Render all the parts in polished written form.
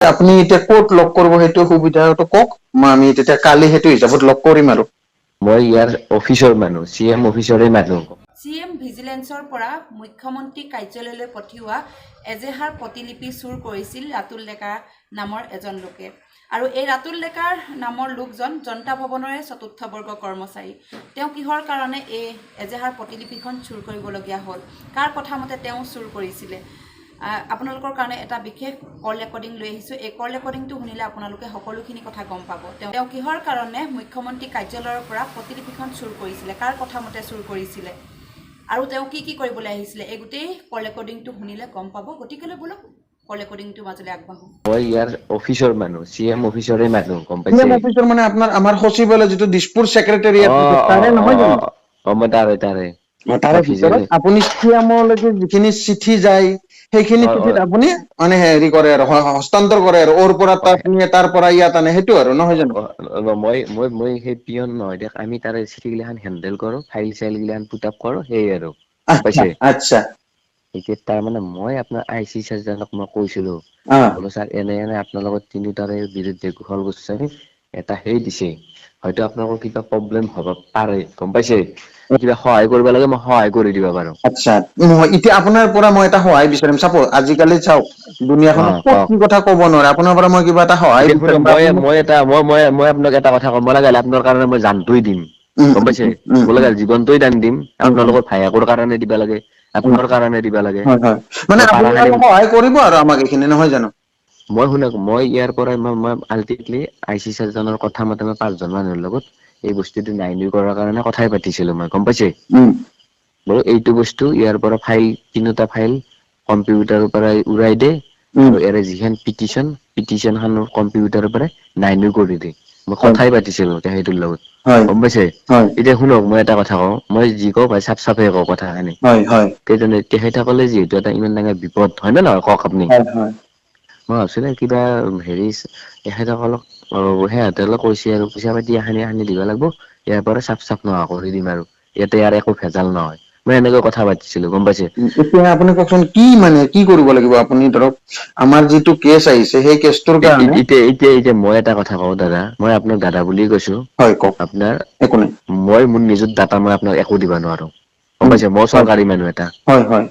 আপুনি এতিয়া ক'ত লগ কৰিব সেইটো সুবিধাটো কওক, মই আমি তেতিয়া কালি সেইটো হিচাপত লগ কৰিম আৰু। মই ইয়াৰ অফিচৰ মানুহ, CM অফিচৰে মানুহ। CM ভিজিলেন্সৰ পৰা মুখ্যমন্ত্ৰী কাৰ্যালয়লৈ পঠিওৱা এজেহাৰ প্ৰতিলিপি চুৰ কৰিছিল ৰাতুল ডেকা নামৰ এজন লোকে। আৰু এই ৰাতুল ডেকাৰ নামৰ লোকজন জনতা ভৱনৰে চতুৰ্থ বৰ্গ কৰ্মচাৰী। তেওঁ কিহৰ কাৰণে এই এজেহাৰ প্ৰতিলিপিখন চুৰ কৰিবলগীয়া হ'ল, কাৰ কথা মতে তেওঁ চুৰ কৰিছিলে, আপোনালোকৰ কাৰণে এটা বিশেষ কল ৰেকৰ্ডিং লৈ আহিছোঁ। এই কল ৰেকৰ্ডিংটো শুনিলে আপোনালোকে সকলোখিনি কথা গম পাব। তেওঁ কিহৰ কাৰণে মুখ্যমন্ত্ৰী কাৰ্যালয়ৰ পৰা প্ৰতিলিপিখন চুৰ কৰিছিলে, কাৰ কথা মতে চুৰ কৰিছিলে, আৰু তেওঁ কি কি কৰিবলৈ আহিছিলে, এই গোটেই কল ৰেকৰ্ডিংটো শুনিলে গম পাব। গতিকেলৈ বলক কল ৰেকৰ্ডিংটো মাজলৈ আগবাঢ়ো। মই ইয়াৰ অফিচৰ মানুহ, CM অফিচৰে মানুহ, গম CM পাইছে? অফিচৰ মানে আপোনাৰ আমাৰ সচিবালয় যিটো দিছপুৰ অ ছেক্ৰেটাৰিয়েট অ তাৰে অ নহয় অ জানো? মই তাৰে তাৰে মই ভিতৰত ভিজিলে আপুনি CM-লৈকে যিখিনি চিঠি যায় সেইখিনি অ অ চিঠিত আপুনি মানে হেৰি কৰে আৰু হস্তান্তৰ কৰে আৰু ওৰ পৰা অ তাৰ পৰা ইয়াত আনে সেইটো আৰু নহয় জানো? মই সেই পিয়ন নহয় দিয়ক, আমি তাৰে চিঠিগিলাখান হেণ্ডেল কৰো, ফাইল চাইল গিলাখান পুট আপ কৰো, সেই আৰু গম আচ্ছা পাইছে? আচ্ছা। এতিয়া তাৰমানে মই আপোনাৰ IC চাৰ্জনক মই কৈছিলো, অ বোলো ছাৰ এনে আপোনাৰ লগত তিনিওটাৰে বিৰুদ্ধে কুশল গোস্বামী এটা সেই দিছে, হয়তো আপোনালোকৰ কিবা প্ৰব্লেম হ'ব পাৰে, গম পাইছে? কিবা সহায় কৰিব লাগে মই সহায় কৰি দিব পাৰো। আচ্ছা, নহয় এতিয়া আপোনাৰ পৰা মই এটা সহায় বিচাৰিম। চাপোজ আজিকালি চাওক অ দুুনীয়াখনত ক'ত কওক কি কথা ক'ব নোৱাৰে, আপোনাৰ পৰা মই কিবা এটা সহায় এতিয়া শুনক, বিচাৰিম বা আপুনি মই আপোনাক এটা কথা কম, মই লাগিলে আপোনাৰ কাৰণে মই জানটোই দিম, উম গম উম পাইছে? উম উম মই উম লাগিলে জীৱনটোৱে দান দিম, উম উম আপোনালোকৰ ভায়েকৰ কাৰণে দিবা লাগে, উম আপোনাৰ কাৰণে দিবা লাগে, হয় হয় মানে মই আপুনি পাৰাখিনি আৰু সহায় কৰিব আৰু আমাক এইখিনি নহয় জানো? মই শুনক, মই ইয়াৰ পৰাই মই আল্টিমেটলি IC চাৰ্জনৰ কথা মতে মই 5জন মানুহৰ লগত এই বস্তুটো নাইনডি কৰাৰ কাৰণে কথাই পাতিছিলো মই, গম পাইছে? উম। বাৰু এইটো বস্তু ইয়াৰ পৰা ফাইল তিনিটা ফাইল কম্পিউটাৰৰ পৰা উৰাই দে, উম আৰু এৰে যিখন পিটিচন খানৰ কম্পিউটাৰৰ পৰা নাইনডি কৰি দে। মই হয় কথাই পাতিছিলো সেইটোৰ লগত, হয় গম পাইছে? হয় এতিয়া শুনক মই এটা কথা কওঁ, মই যি কওঁ ভাই চাফ চাফাই কওঁ কথাখিনি। হয় হয় তেখেতসকলে যিহেতু এটা ইমান ডাঙৰ বিপদ, হয় নে নহয় কওক আপুনি? হয় হয় মই ভাবছিলো কিবা হেৰি তেখেতসকলক সিহঁতে কৈছে আৰু পইচা পাতি এখানি দিব লাগিব, ইয়াৰ পৰা চাফ নোহোৱা কৰি দিম আৰু ইয়াতে ইয়াৰ একো ভেজাল নহয়, মই এনেকৈ কথা পাতিছিলো, গম পাইছে? এতিয়া আপুনি কওকচোন কি মানে কি কৰিব লাগিব? আপুনি ধৰক আমাৰ যিটো কেছ আহিছে সেই কেছ এতিয়া মই এটা কথা কওঁ দাদা, মই আপোনাক দাদা বুলিয়ে কৈছো, হয় কওক আপোনাৰ একো নাই মই মোৰ নিজৰ ডাটা মই আপোনাক একো দিব নোৱাৰো, গম উম পাইছে? মই হয় চৰকাৰী মানুহ এটা। হয় হয়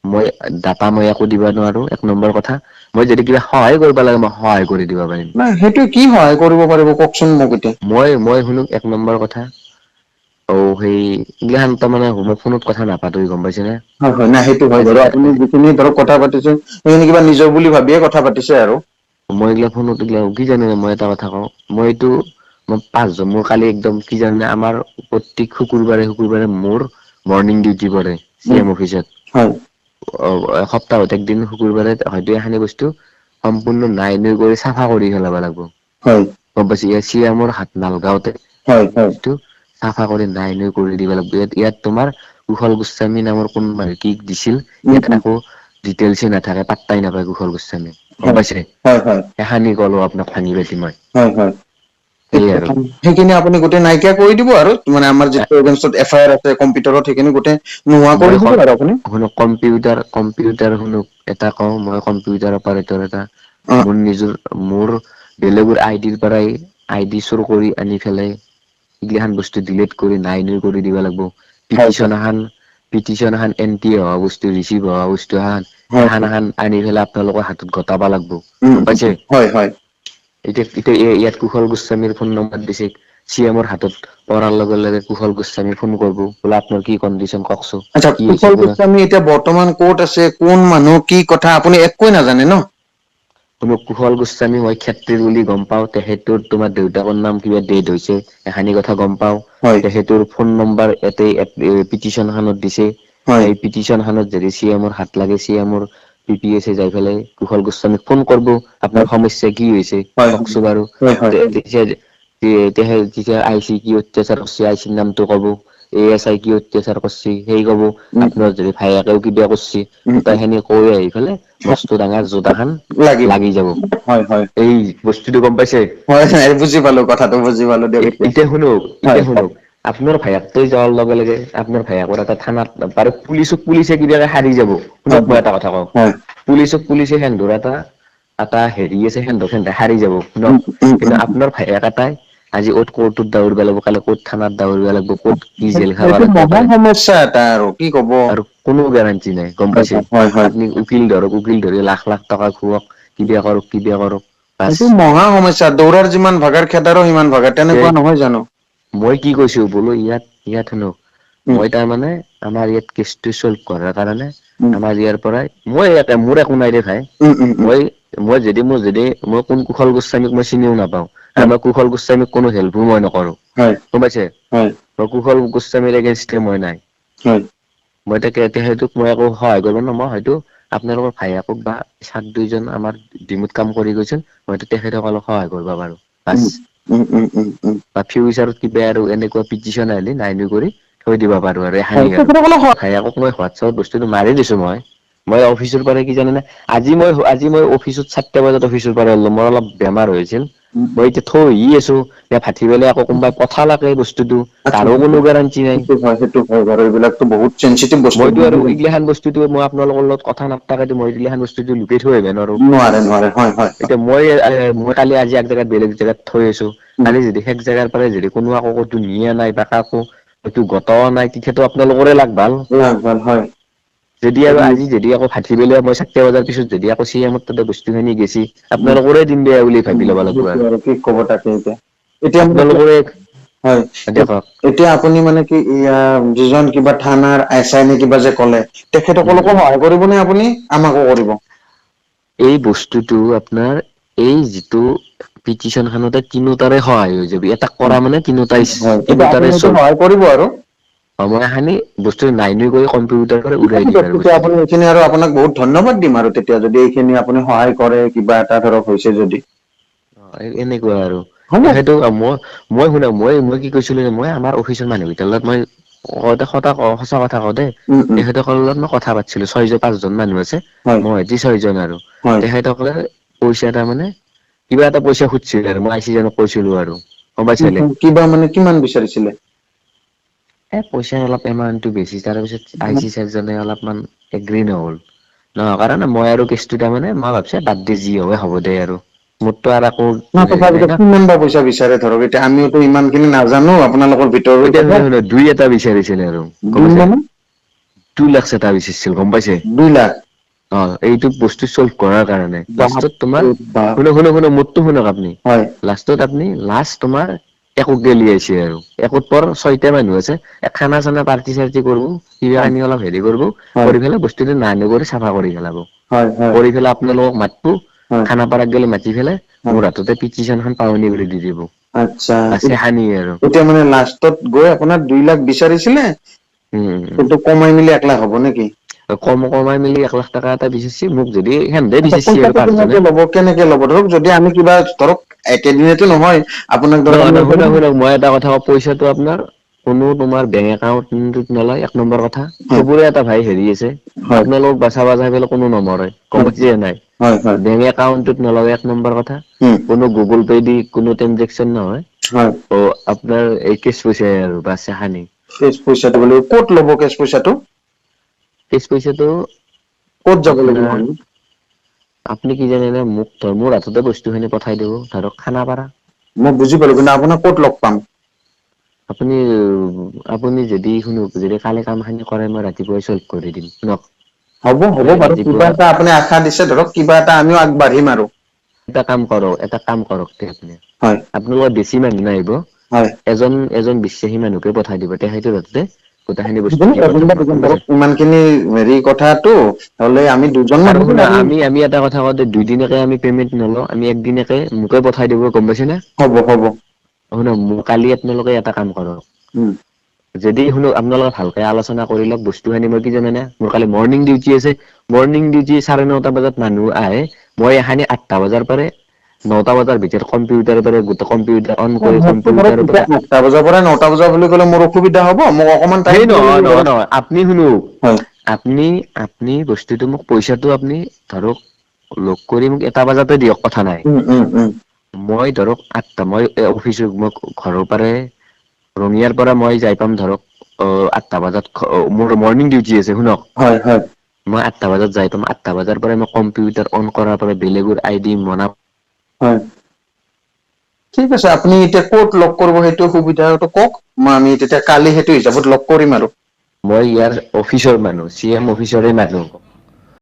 মই ডাটা মই একো দিব নোৱাৰো, এক নম্বৰ কথা। মই যদি কিবা সহায় কৰিব লাগে মই সহায় কৰি দিব পাৰিম। নাই সেইটো কি সহায় কৰিব পাৰিব কওকচোন মোক এতিয়া? মই শুনক এক নম্বৰ কথা, সেই এইগিলাখান তাৰমানে মই ফোনত কথা নাপাতোঁ, গম পাইছে নে? হয় হয়, নাই সেইটো হয় আজি বাৰু, আপুনি যিখিনি ধৰক কথা পাতিছে সেইখিনি কিবা নিজৰ বুলি ভাবিয়ে কথা পাতিছে আৰু। মই এইগিলা ফোনত কি জানে মই এটা কথা কওঁ, মই 5জন, মোৰ কালি একদম কি জানে আমাৰ প্ৰত্যেক শুকুৰবাৰে মোৰ মৰ্ণিং ডিউটি পৰে উম CM অফিচত। হয় সপ্তাহত একদিন শুকুৰবাৰে হয়তো এখানি বস্তু সম্পূৰ্ণ নাই নই কৰি চাফা কৰি পেলাব লাগিব। হয়। গম পাইছে? CM ৰ হাত নালগাওতে হয় হয় বস্তু চাফা কৰি নাই নৈ কৰি দিব লাগিব। ইয়াত তোমাৰ কুশল গোস্বামী নামৰ কোনোবাই কি দিছিল, উম ইয়াত উম একো ডিটেইলছে নাথাকে, পাত্তাই নাপায় কুশল গোস্বামী, গম হয় পাইছে? হয় হয় এখানি কলো আপোনাক ভাঙি পাইছি মই। হয় হয়। সেয়ে আৰু সেইখিনি আপুনি গোটেই নাইকিয়া কৰি দিব আৰু মানে আমাৰ যিটো এগেইনষ্টত FIR আছে কম্পিউটাৰত সেইখিনি গোটেই নোহোৱা কৰি মই দিব আৰু আপুনি শুনক কম্পিউটাৰ শুনক এটা কওঁ, মই কম্পিউটাৰ অপাৰেটৰ এটা অ মোৰ বেলেগৰ আইডিৰ পৰাই ID চুৰ কৰি আনি পেলাই এইগিলাখান বস্তু ডিলিট কৰি নাই নই কৰি দিব লাগিব। হয় হয় পিটিচন এখন এন্ট্ৰি হোৱা বস্তু, ৰিচিভ হোৱা বস্তু হয় এখন আনি পেলাই আপোনালোকৰ হাতত গটাব লাগিব, গম পাইছে? হয় হয় এতিয়া ইয়াত কুশল গোস্বামীৰ ফোন নম্বৰ দিছে। CM ৰ হাতত পৰাৰ লগে লগে কুশল গোস্বামী ফোন কৰিব, বোলে আপোনাৰ কি কণ্ডিচন কওকচোন? আচ্ছা, কি হৈছে কুশল আপোনাৰ গোস্বামী এতিয়া বৰ্তমান ক'ত আছে, কোন মানুহ, কি কথা আপুনি একোৱে নাজানে ন? কুশল গোস্বামী মই ক্ষেত্ৰী বুলি গম পাওঁ, তেখেতৰ তোমাৰ দেউতাকৰ নাম কিবা ডেথ হৈছে। এখানি কথা গম পাওঁ। হয় তেখেতৰ ফোন নম্বৰ ইয়াতে পিটিচন খানত দিছে। হয় সেই পিটিচন খানত যদি CM ৰ হাত লাগে, CM ৰ PPSে যাই পেলাই কুশল গোস্বামীক ফোন কৰিব, আপোনাৰ হয় সমস্যা কি হৈছে হয় কওকচোন বাৰু? হয় হয় তেতিয়া IC কি অত্যাচাৰ কৰিছে IC ৰ নামটো ক'ব। ASI কি অত্যাচাৰ কৰিছে সেই ক'ব, উম আপোনাৰ যদি ভায়েকেও কিবা কৰিছে উম গোটেই খিনি কৈ আহি পেলাই মস্ত ডাঙৰ যোদাখন লাগি যাব। হয় হয় এই বস্তুটো গম পাইছে? হয় হয় বুজি পালো, কথাটো বুজি পালো দিয়ক এতিয়া শুনক, হয় আপোনাৰ ভায়েকটোৱে যোৱাৰ লগে লগে আপোনাৰ ভায়েকৰ এটা থানাত বাৰু পুলিচে কিবাকে হাৰি যাব। শুনক হয় মই এটা কথা কওঁ, হয় পুলিচে সেন্দুৰ এটা এটা হেৰি আছে সেন্ধ হাৰি যাব ন, উম, উম, কিন্তু উম। আপোনাৰ ভাইয়েক এটাই আজি ক'ত কোৰ্টত দাউৰিব লাগিব, কালি ক'ত থানাত দাউৰিব লাগিব, ক'ত কি জেল খাব সেইটো লাগিব মহা পাৰে, সমস্যা এটা আৰু কি কব। আৰু কোনো গেৰাণ্টি নাই গম পাইছে। হয় হয় আপুনি উকিল ধৰি লাখ লাখ টকা খুৱক, কিবা কৰক বাছ। এইটো মহা সমস্যা, দৌৰাৰ যিমান ভাগাৰ খেদাৰো সিমান ভাগাৰ, তে তেনেকুৱা নহয় জানো? মই কি কৈছো বোলো ইয়াত শুনক, উম মই তাৰমানে আমাৰ ইয়াত কেছটো চল্ভ কৰাৰ কাৰণে উম আমাৰ ইয়াৰ পৰাই মই মোৰ একো নাই দে ভাই, উম উম উম মই যদি মই কোন কুশল গোস্বামীক মই চিনিও নাপাওঁ, আৰু হয় মই কুশল গোস্বামীক কোনো হেল্পো মই নকৰো হয় গম পাইছে। হয় মই কুশল গোস্বামীৰ এগেইনষ্টে মই নাই। হয় মই তাকে এতিয়া সেইটোক মই একো সহায় কৰিব নোৱাৰো, মই হয়তো আপোনালোকৰ ভাইয়েকক বা চাৰ দুইজন আমাৰ ডিমুত কাম কৰি গৈছিল, হয়তো তেখেতসকলক সহায় কৰিব পাৰো বাছ। উম উম উম উম উম বা ফিউচাৰত কিবা আৰু এনেকুৱা পিটিচন আহিলে নাইনু কৰি থৈ দিব পাৰো আৰু হয় এহানি আৰু তেখেতসকলক ভাইয়েকক মই হোৱাটছএপত বস্তুটো মাৰি দিছো মই অফিচৰ পৰা কি জানে নে, আজি মই অফিচত 4টা বজাত অফিচৰ পৰা ওলালো, মোৰ অলপ বেমাৰ হৈছিল, মই এতিয়া থৈহি আছো, ভাটি বেলা আকৌ কোনোবাই পঠালকে বস্তুটো, আচ্ছা তাৰো কোনো গেৰাণ্টি নাই। সেইটো হয় বাৰু, এইবিলাকতো বহুত চেঞ্চিটিভ বস্তু মইতো আৰু নহয় জানো? এইগিলাখান বস্তুটো মই আপোনালোকৰ লগত কথা নাপাতাকে মই এইগিলাখান বস্তুটো লুকাই থৈ আহিব নোৱাৰো। নোৱাৰে নোৱাৰে হয় হয় হয়। এতিয়া মই কালি আজি এক জেগাত বেলেগ জেগাত থৈ আছো, উম কালি যদি সেই জেগাৰ পৰাই যদি কোনো একো নিয়া নাই বা কাকো এইটো গটাও নাই, তেতিয়াতো আপোনালোকৰে লাগ ভাল। ভাল হয়। যদি আৰু আজি যদি আকৌ ভাটি বেলা মই 4টা বজাৰ পিছত যদি আকৌ চি এমৰ তাতে বস্তুখিনি গেছি, আপোনালোকৰে দিন বেয়া বুলি ভাবি ল'ব লাগিব সেইটো আৰু কি ক'ব তাকে এতিয়া মানে আপোনালোকৰে হয়। দেখক এতিয়া আপুনি মানে কি যিজন কিবা থানাৰ SI নে কিবা যে ক'লে, তেখেতসকলকো সহায় কৰিবনে আপুনি, আমাকো কৰিব? এই বস্তুটো আপোনাৰ এই যিটো পিটিচনখনতে তিনিওটাৰে সহায় হৈ যাব, এটা কৰা মানে হয় এতিয়া আপুনি তিনিওটাৰে এইটো চল্ভ। সহায় কৰিব আৰু মই এখানি বস্তু নাই নুই কৰি কম্পিউটাৰ পৰা ঠিক উৰাই আছে দিম দিয়ক, আৰু তেতিয়া আপুনি বস্তুটো। এইখিনি আৰু আপোনাক বহুত ধন্যবাদ দিম আৰু তেতিয়া যদি এইখিনি আপুনি সহায় কৰে, কিবা এটা ধৰক হৈছে যদি। এনেকুৱা আৰু হ'ব সেইটো মই শুনক, মই কি কৈছিলো, মই আমাৰ অফিচৰ মানুহকেইটাৰ লগত মই সঁচা কথা কওঁ দেই, উম তেখেতসকলৰ লগত মই কথা পাতিছিলো, 5জন মানুহ আছে হয় মই সতি 6জন আৰু হয় তেখেতসকলে পইচা তাৰ মানে কিবা এটা পইচা খুজিছিল আৰু মই আইছিজনক কৈছিলো আৰু গম পাইছিলে। কিবা মানে কিমান বিচাৰিছিলে? পইচাৰ অলপ এমাউন্টটো বেছি, তাৰ পিছত আইচি চাৰজনে অলপমান এগ্ৰী নহল। নহয় কাৰণে মই আৰু কেছটো তাৰ মানে মই ভাবছো বাদ দে, যি হয় হ'ব দে আৰু। মোৰতো আৰু একো হেৰি নাই তথাপিতো না। কিমান বা পইচা বিচাৰে ধৰক, এতিয়া আমিওতো ইমান খিনি নাজানো আপোনালোকৰ ভিতৰুৰ এতিয়া কথা। শুনক 2 বিচাৰিছিলে আৰু গম দুই পাইছে, মানে 2 লাখ এটা বিচাৰিছিল গম পাইছে। 2 লাখ। এইটো বস্তু চল্ভ কৰাৰ কাৰণে লাষ্টত তোমাৰ বাপৰে বাপ শুনক মোৰটো শুনক আপুনি। হয় লাষ্টত আপুনি তোমাৰ একো গেলিয়াইছে আৰু একোত por 6টা মানুহ আছে, খানা চানা পাৰ্টি চাৰ্টি কৰো, কিবা হয় কানি অলপ হেৰি কৰিব, হয় কৰি পেলাই বস্তুটো নানো কৰি চাফা কৰি পেলাব। হয় হয় কৰি পেলাই আপোনালোকক মাতবো, হয় খানাপাৰাত গেলে মাতি পেলাই হয় মোৰ হাততে পিটিশনখন পাৱনি কৰি দি দিব। আচ্ছা, বাছে সানি আৰু এতিয়া মানে লাষ্টত গৈ আপোনাৰ 2 লাখ বিচাৰিছিলে, উম কিন্তু কমাই মিলি 1 লাখ হ'ব নেকি? কমাই মেলি 1 লাখ টকা এটা বিচাৰিছে, মোক যদি সেন্ধে আচ্ছা বিচাৰিছে আৰু পইচাটো 5জনে। কেনেকে ল'ব ধৰক, যদি আমি কিবা ধৰক একেদিনতো নহয়, আপোনাক ধৰক আমি শুনক মই এটা কথা কওঁ, পইচাটো আপোনাৰ কোনো তোমাৰ বেংক একাউণ্টত নলয় 1 নম্বৰ কথা। হয় চবৰে এটা ভাই হেৰি আছে, হয় আপোনালোকক বাচাবা যাই পেলাই কোনো নমৰে গম হয় পাইছে নে নাই। হয় হয় বেংক একাউণ্টত নলয় 1 নম্বৰ কথা, উম কোনো গুগল পে দি কোনো ট্ৰেনজেকচন নহয়। হয়। আপোনাৰ এই কেচ পইচাই আৰু বাছ এখানি। কেচ পইচাটো বোলে, ক'ত ল'ব কেচ পইচাটো? কেচ পইচাটো ক'ত যাব লাগিব আপোনাৰ আমি? আপুনি কি জানেনে, মোৰ হাততে বস্তুখিনি পঠাই দিব, ধৰক খানাপাৰা। মই বুজি পালো, কিন্তু আপোনাক ক'ত লগ পাম? আপুনি যদি কালি কাম খিনি কৰে, মই ৰাতিপুৱাই চল্ভ কৰি দিম শুনক। হ'ব মই বাৰু, কিবা ৰাতিপুৱা এটা আপুনি আশা দিছে ধৰক, কিবা এটা আমিও আগবাঢ়িম আৰু। এটা কাম কৰক তে আপুনি, হয় আপোনালোকৰ বেছি মানুহ নাহিব। হয়। এজন বিশ্বাসী মানুহকে পঠাই দিব, তেখেতৰ হাততে গোটেইখিনি বস্তু দি এজন পঠাম বা মই দুজন গম পাইছে। ধৰক ইমান খিনি হেৰি কথাটো হ'লে আমি দুজন আৰু মানুহ শুনা আমি এটা কথা কওঁতে 2 দিনকে আমি পেমেন্ট নলওঁ, আমি 1 দিনকে মোকে পঠাই দিব গম পাইছে নে। হ'ব হ'ব। কালি আপোনালোকে এটা কাম কৰক। উম। যদি শুনক আপোনালোকে ভালকে আলোচনা কৰি লওক, বস্তু খিনি মই কি জানে নে, মোৰ কালি মৰ্ণিং ডিউটি আছে। মৰ্ণিং ডিউটি 9:30 বজাত মানুহ আহে, মই এখানি 8টা বজাৰ পৰা 9টা বজাৰ ভিতৰত কম্পিউটাৰ পৰা গোটেই কম্পিউটাৰ অন কৰি কম্পিউটাৰৰ পৰা 8টা বজাৰ পৰা 9টা বজা বুলি ক'লে মোৰ অসুবিধা হ'ব, মোক অকমান সেই টাইম দিব নহয় লাগিব নহয় ধৰক। নহয় আপুনি শুনক হয়। আপুনি বস্তুটো মোক পইচাটো আপুনি ধৰক লগ কৰি মোক 1টা বজাতে দিয়ক কথা নাই। উম। মই ধৰক 8টা, মই মই ঘৰৰ পৰাই ৰঙিয়াৰ পৰা মই যাই পাম ধৰক 8টা বজাত, মোৰ মৰ্ণিং ডিউটি আছে শুনক। হয় হয়। মই 8টা বজাত যাই পাম, 8টা বজাৰ পৰা মই কম্পিউটাৰ অন কৰাৰ পৰা বেলেগৰ আইডি মনা হয়, ঠিক আছে। আপুনি এতিয়া ক'ত লগ কৰিব সেইটো সুবিধাটো কওক, আমি তেতিয়া কালি সেইটো হিচাপত লগ কৰিম আৰু। মই ইয়াৰ অফিচৰ মানুহ, CM অফিচৰে মানুহ।